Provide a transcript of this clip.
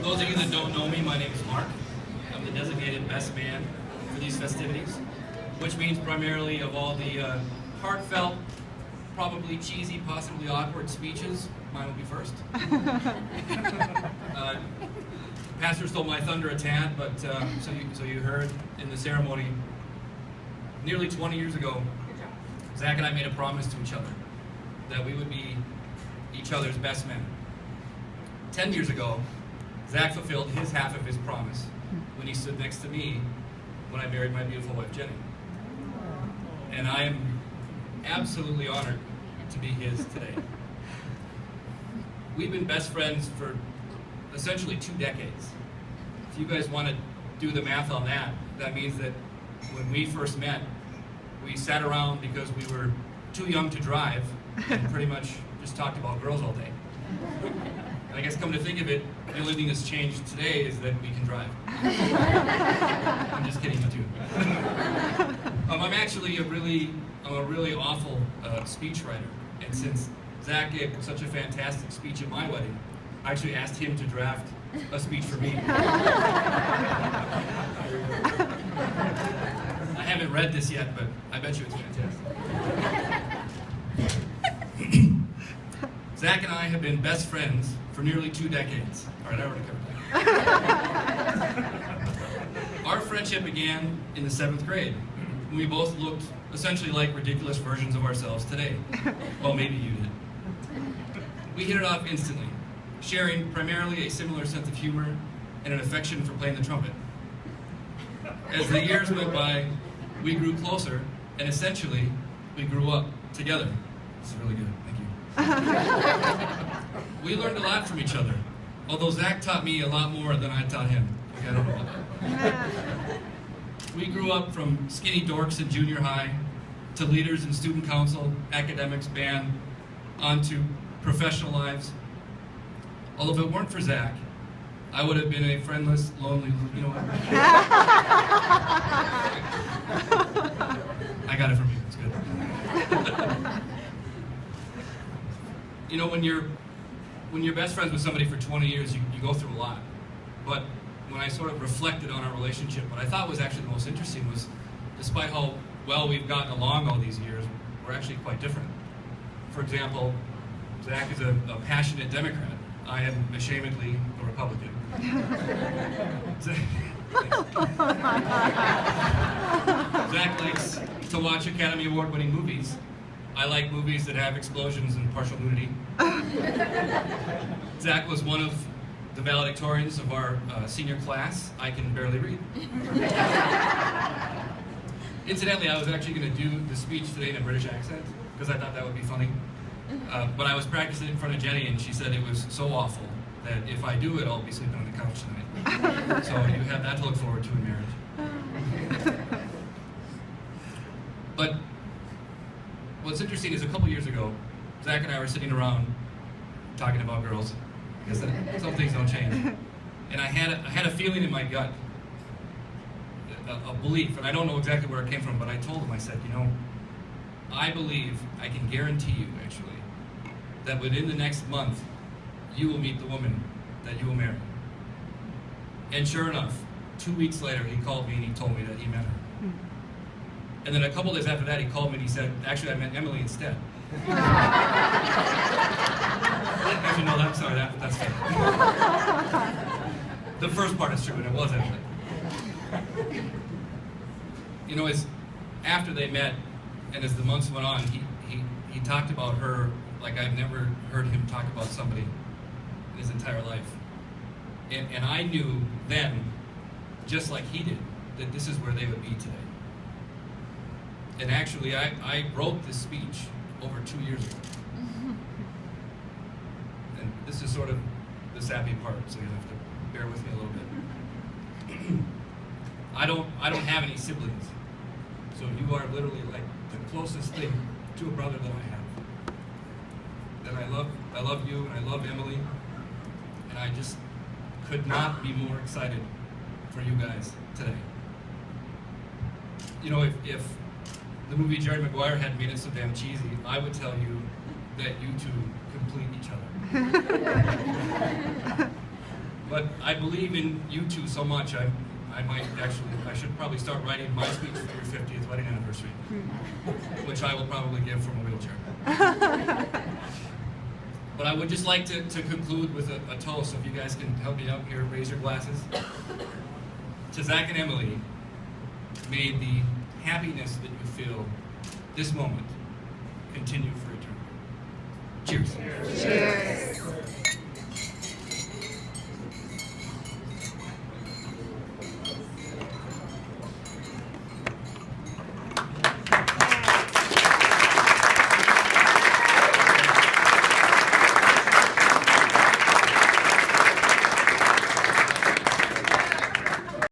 those of you that don't know me, my name is Mark. I'm the designated best man for these festivities, which means primarily of all the heartfelt, probably cheesy, possibly awkward speeches, mine will be first. Pastor stole my thunder a tad, but so you heard in the ceremony, nearly 20 years ago, Zach and I made a promise to each other that we would be each other's best men. 10 years ago, Zach fulfilled his half of his promise when he stood next to me when I married my beautiful wife, Jenny. And I am absolutely honored to be his today. We've been best friends for essentially 2 decades. If you guys want to do the math on that, that means that when we first met, we sat around because we were too young to drive and pretty much just talked about girls all day. And I guess come to think of it, the only thing that's changed today is that we can drive. I'm just kidding with you. I'm actually a really awful speechwriter, and since Zach gave such a fantastic speech at my wedding, I actually asked him to draft a speech for me. I haven't read this yet, but I bet you it's fantastic. Zach and I have been best friends for nearly 2 decades. All right, I already covered that. Our friendship began in the 7th grade, when we both looked essentially like ridiculous versions of ourselves today. Well, maybe you did. We hit it off instantly, sharing primarily a similar sense of humor and an affection for playing the trumpet. As the years went by, we grew closer, and essentially, we grew up together. This is really good, thank you. We learned a lot from each other, although Zach taught me a lot more than I taught him. Okay, I don't know about that. We grew up from skinny dorks in junior high, to leaders in student council, academics, band, onto professional lives. Although if it weren't for Zach, I would have been a friendless, lonely, you know what? I got it from you, it's good. You know, when you're best friends with somebody for 20 years, you go through a lot. But when I sort of reflected on our relationship, what I thought was actually the most interesting was, despite how well we've gotten along all these years, we're actually quite different. For example, Zach is a passionate Democrat. I am ashamedly a Republican. Zach likes to watch Academy Award-winning movies. I like movies that have explosions and partial nudity. Zach was one of the valedictorians of our senior class. I can barely read. Incidentally, I was actually going to do the speech today in a British accent because I thought that would be funny. But I was practicing in front of Jenny, and she said it was so awful that if I do it, I'll be sleeping on the couch tonight. So you have that to look forward to in marriage. But what's interesting is a couple years ago, Zach and I were sitting around talking about girls, because some things don't change. And I had a feeling in my gut, a belief, and I don't know exactly where it came from, but I told him, I said, you know, I believe, I can guarantee you actually, that within the next month, you will meet the woman that you will marry. And sure enough, 2 weeks later, he called me and he told me that he met her. And then a couple days after that, he called me and he said, actually, I met Emily instead. Actually, no, I'm sorry, that's fake. The first part is true, and it was Emily. You know, as after they met, and as the months went on, he talked about her like I've never heard him talk about somebody in his entire life. And I knew then, just like he did, that this is where they would be today. And actually, I wrote this speech over 2 years ago. And this is sort of the sappy part, so you'll have to bear with me a little bit. I don't have any siblings, so you are literally like the closest thing to a brother that I have. And I love you, and I love Emily, and I just could not be more excited for you guys today. You know, if the movie Jerry Maguire hadn't made it so damn cheesy, I would tell you that you two complete each other. But I believe in you two so much, I should probably start writing my speech for your 50th wedding anniversary, which I will probably give from a wheelchair. But I would just like to conclude with a toast, so if you guys can help me out here, raise your glasses. To Zach and Emily, may the happiness that you feel this moment continue for eternity. Cheers. Cheers.